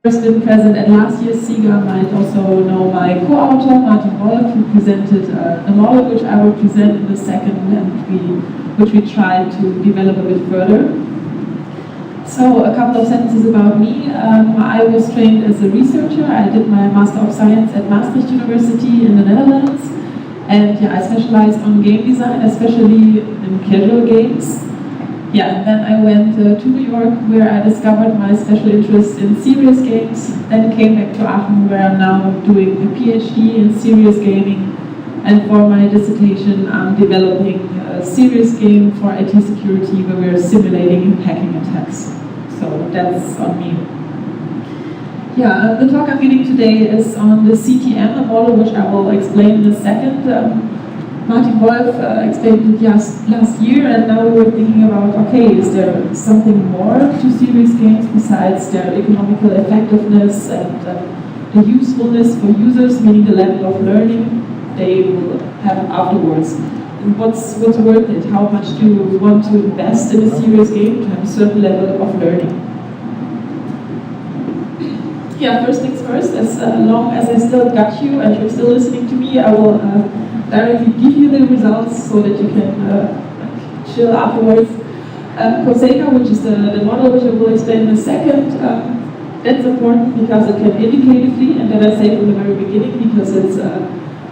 Has been present at last year's SeGAH might also know my co-author, Martin Wolf, who presented the model which I will present in the second, and which we tried to develop a bit further. So a couple of sentences about me. I was trained as a researcher. I did my Master of Science at Maastricht University in the Netherlands. And yeah, I specialized on game design, especially in casual games. Yeah, and then I went to New York, where I discovered my special interest in serious games. Then came back to Aachen, where I'm now doing a PhD in serious gaming. And for my dissertation, I'm developing a serious game for IT security, where we're simulating hacking attacks. So that's on me. Yeah, the talk I'm giving today is on the CTM, a model which I will explain in a second. Martin Wolf explained it last year, and now we were thinking about, okay, is there something more to serious games besides their economical effectiveness and the usefulness for users, meaning the level of learning they will have afterwards? And what's worth it? How much do you want to invest in a serious game to have a certain level of learning? Yeah, first things first, as long as I still got you and you're still listening to me, I will directly give you the results so that you can chill afterwards. SeGAH, which is the model which I will explain in a second, that's important because it can indicatively, and that I say from the very beginning because it's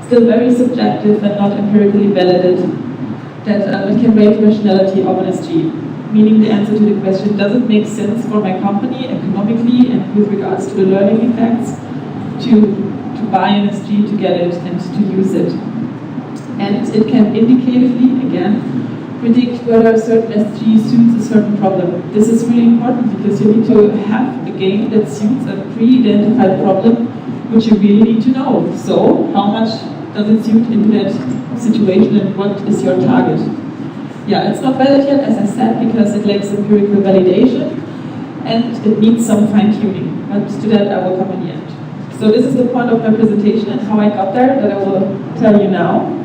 still very subjective and not empirically validated, that it can rate rationality of an SG. Meaning the answer to the question, does it make sense for my company economically and with regards to the learning effects to buy an SG, to get it and to use it? And it can indicatively, again, predict whether a certain SG suits a certain problem. This is really important because you need to have a game that suits a pre-identified problem which you really need to know. So, how much does it suit into that situation and what is your target? Yeah, it's not valid yet, as I said, because it lacks empirical validation and it needs some fine-tuning, but to that I will come in the end. So this is the point of my presentation and how I got there that I will tell you now.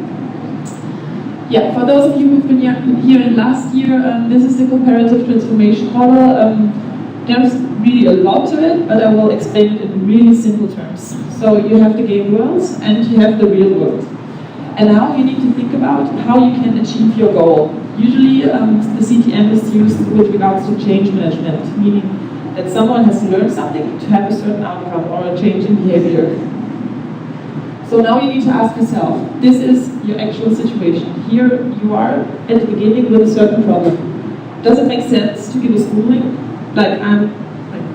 Yeah, for those of you who've been here in last year, this is the Comparative Transformational Model. There's really a lot to it, but I will explain it in really simple terms. So you have the game worlds and you have the real world. And now you need to think about how you can achieve your goal. Usually the CTM is used with regards to change management, meaning that someone has to learn something to have a certain outcome or a change in behavior. So now you need to ask yourself, this is your actual situation. Here you are at the beginning with a certain problem. Does it make sense to give a schooling? Like I'm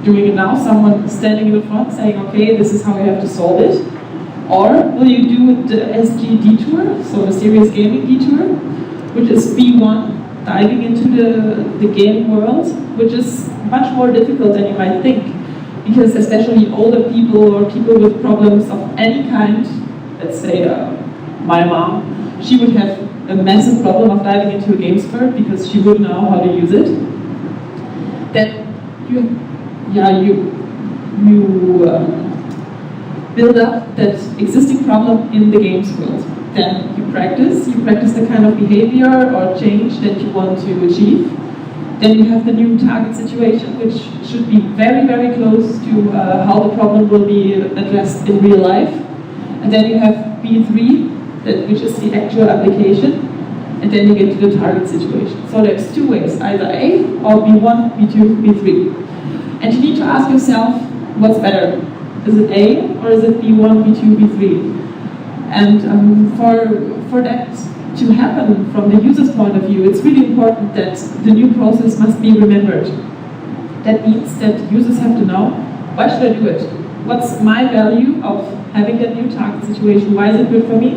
doing it now, someone standing in the front saying, okay, this is how you have to solve it. Or will you do the SG detour, so the serious gaming detour, which is B1, diving into the game world, which is much more difficult than you might think. Because especially older people or people with problems of any kind, let's say my mom, she would have a massive problem of diving into a game spurt because she wouldn't know how to use it. Then you build up that existing problem in the games world. Then you practice the kind of behavior or change that you want to achieve. Then you have the new target situation, which should be very, very close to how the problem will be addressed in real life. And then you have B3, which is the actual application. And then you get to the target situation. So there's two ways, either A or B1, B2, B3. And you need to ask yourself, what's better? Is it A or is it B1, B2, B3? And for that to happen from the user's point of view, it's really important that the new process must be remembered. That means that users have to know, why should I do it? What's my value of having that new target situation? Why is it good for me?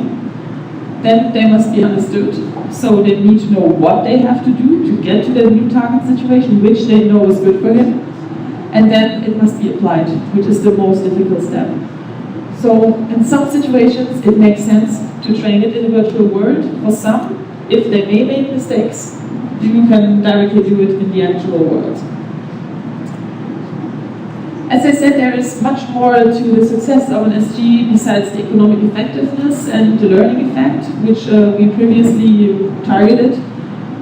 Then they must be understood. So they need to know what they have to do to get to the new target situation, which they know is good for him. And then it must be applied, which is the most difficult step. So in some situations it makes sense to train it in a virtual world. For some, if they may make mistakes, you can directly do it in the actual world. As I said, there is much more to the success of an SG besides the economic effectiveness and the learning effect, which we previously targeted.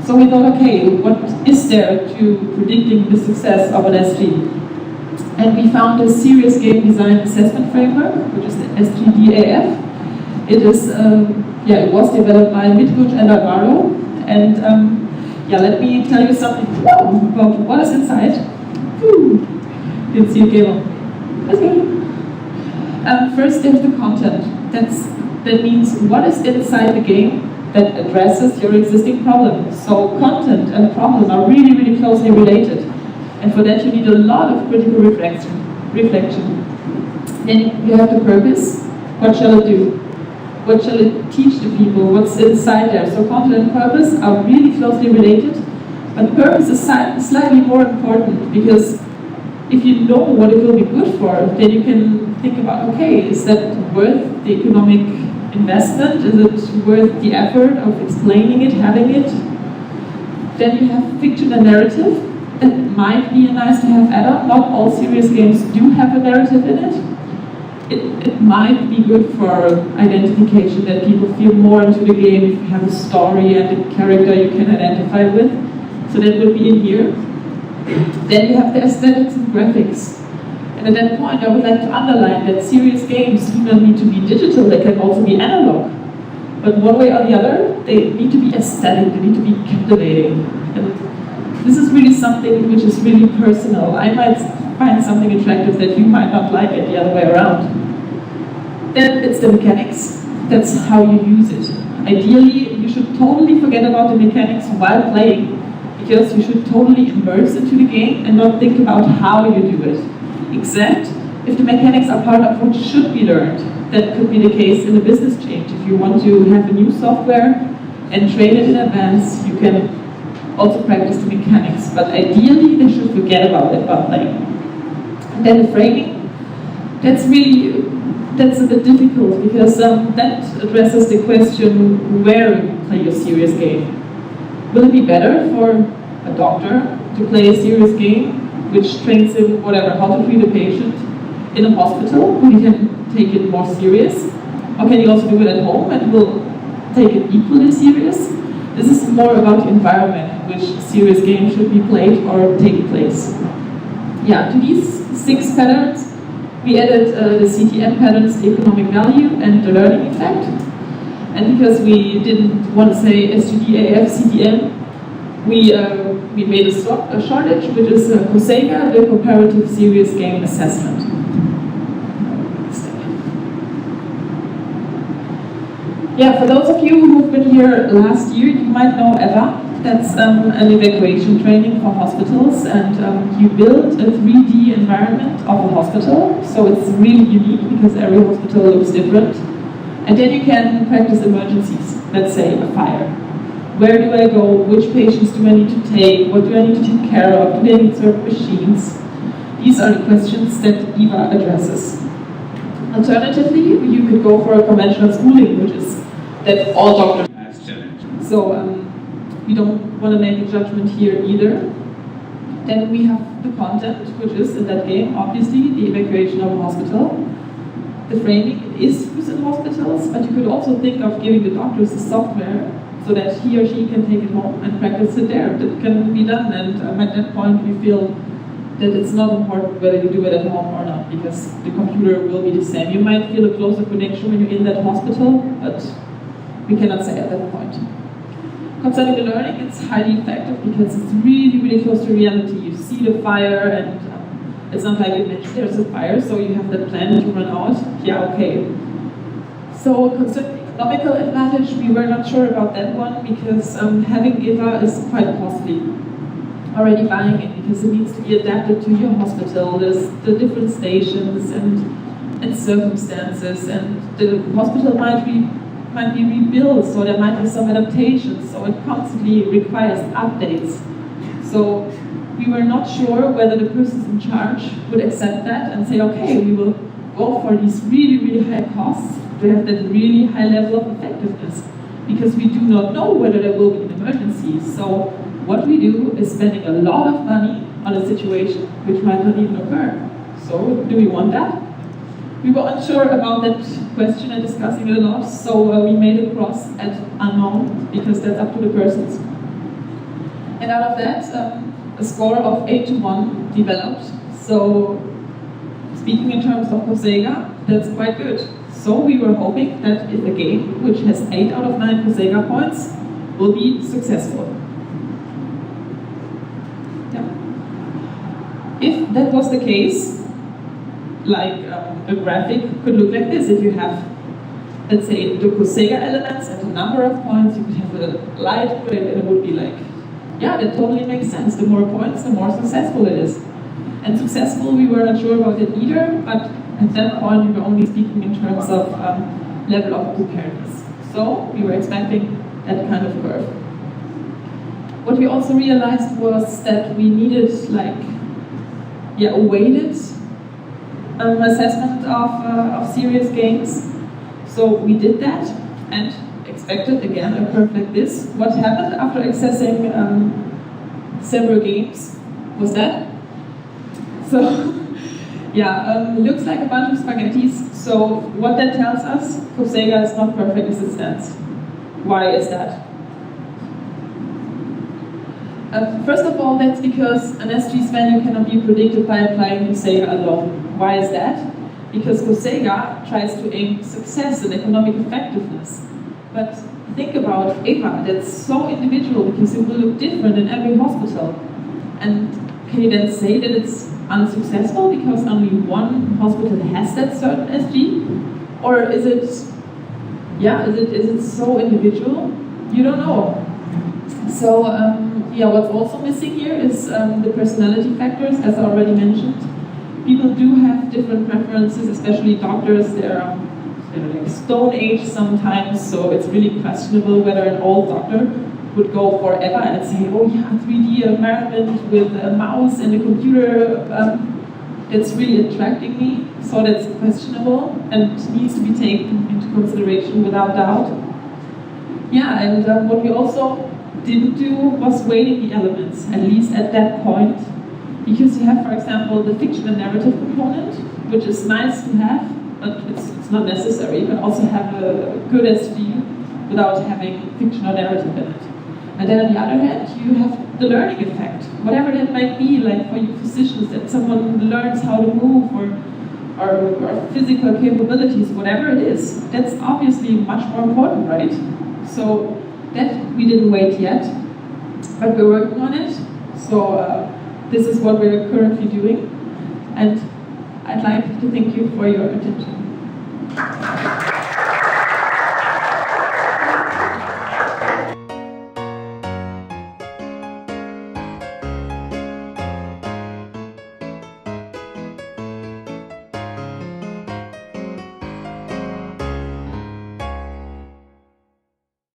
So we thought, okay, what is there to predicting the success of an SG? And we found a serious game design assessment framework, which is the SGDAF. It is, it was developed by Mitgutsch and Alvarado. And let me tell you something about what is inside. Didn't see a game. That's good. First, there's the content. That means what is inside the game that addresses your existing problem. So content and problem are really, really closely related. And for that you need a lot of critical reflection. Then you have the purpose. What shall it do? What shall it teach the people? What's inside there? So content and purpose are really closely related. But purpose is slightly more important, because if you know what it will be good for, then you can think about, okay, is that worth the economic investment? Is it worth the effort of explaining it, having it? Then you have fiction and narrative. That might be a nice to have add-on. Not all serious games do have a narrative in it. It might be good for identification, that people feel more into the game if you have a story and a character you can identify with. So that would be in here. Then you have the aesthetics and graphics. And at that point I would like to underline that serious games do not need to be digital, they can also be analog. But one way or the other, they need to be aesthetic, they need to be captivating. And this is really something which is really personal. I might find something attractive that you might not like it the other way around. Then it's the mechanics. That's how you use it. Ideally, you should totally forget about the mechanics while playing, because you should totally immerse into the game and not think about how you do it. Except if the mechanics are part of what should be learned. That could be the case in a business change. If you want to have a new software and train it in advance, you can also practice the mechanics. But ideally, they should forget about it while playing. And then the framing. That's a bit difficult, because that addresses the question where you play your serious game. Will it be better for a doctor to play a serious game which trains him how to treat a patient in a hospital, where he can take it more serious? Or can he also do it at home and will take it equally serious? This is more about the environment in which serious games should be played or take place. Yeah, to these 6 patterns, we added the CTM patterns, the economic value and the learning effect. And because we didn't want to say SGDAF, CTM, we made a shortage, which is SeGAH, the Comparative Serious Game Assessment. Yeah, for those of you who've been here last year, you might know EVA. That's an evacuation training for hospitals, and you build a 3D environment of a hospital, so it's really unique because every hospital looks different. And then you can practice emergencies, let's say a fire. Where do I go? Which patients do I need to take? What do I need to take care of? Do they need certain machines? These are the questions that EVA addresses. Alternatively, you could go for a conventional schooling, which is that all doctors have challenge. So we don't want to make a judgment here either. Then we have the content, which is in that game, obviously, the evacuation of a hospital. The framing is used in hospitals, but you could also think of giving the doctors a software so that he or she can take it home and practice it there. That can be done, and at that point we feel that it's not important whether you do it at home or not, because the computer will be the same. You might feel a closer connection when you're in that hospital, but we cannot say at that point. Concerning the learning, it's highly effective because it's really, really close to reality. You see the fire, and it's not like there's a fire, so you have that plan to run out. Yeah, okay. So concerning economical advantage, we were not sure about that one, because having EVA is quite costly. Already buying it, because it needs to be adapted to your hospital. There's the different stations and circumstances, and the hospital might be rebuilt, so there might be some adaptations, so it constantly requires updates. So we were not sure whether the persons in charge would accept that and say, okay, we will go for these really, really high costs to have that really high level of effectiveness, because we do not know whether there will be an emergency. So what we do is spending a lot of money on a situation which might not even occur. So do we want that? We were unsure about that question and discussing it a lot, so we made a cross at unknown, because that's up to the persons. And out of that, a score of 8 to 1 developed. So speaking in terms of SeGAH, that's quite good. So we were hoping that if a game which has 8 out of 9 SeGAH points will be successful. Yeah. If that was the case, like a graphic could look like this. If you have, let's say, the SeGAH elements and a number of points, you could have a light grid, and it would be like, yeah, that totally makes sense. The more points, the more successful it is. And successful, we were not sure about it either, but at that point, we were only speaking in terms of level of preparedness. So we were expecting that kind of curve. What we also realized was that we needed a weighted assessment of serious games. So we did that and expected again a curve like this. What happened after accessing several games was that. So yeah, looks like a bunch of spaghettis. So what that tells us, SeGAH is not perfect as it stands. Why is that? First of all, that's because an SG's value cannot be predicted by applying SeGAH alone. Why is that? Because SeGAH tries to aim success and economic effectiveness. But think about EPA, that's so individual because it will look different in every hospital. And can you then say that it's unsuccessful because only one hospital has that certain SG? Or is it so individual? You don't know. So what's also missing here is the personality factors, as I already mentioned. People do have different preferences, especially doctors. They're like Stone Age sometimes, so it's really questionable whether an old doctor would go forever and say, oh yeah, 3D environment with a mouse and a computer, that's really attracting me. So that's questionable and needs to be taken into consideration without doubt. Yeah, and what we also didn't do was weighting the elements, at least at that point. Because you have, for example, the fiction and narrative component, which is nice to have, but it's not necessary. You can also have a good SG without having fiction or narrative in it. And then on the other hand, you have the learning effect. Whatever that might be, like for you physicians, that someone learns how to move or physical capabilities, whatever it is, that's obviously much more important, right? So that we didn't wait yet, but we're working on it. So this is what we're currently doing. And I'd like to thank you for your attention.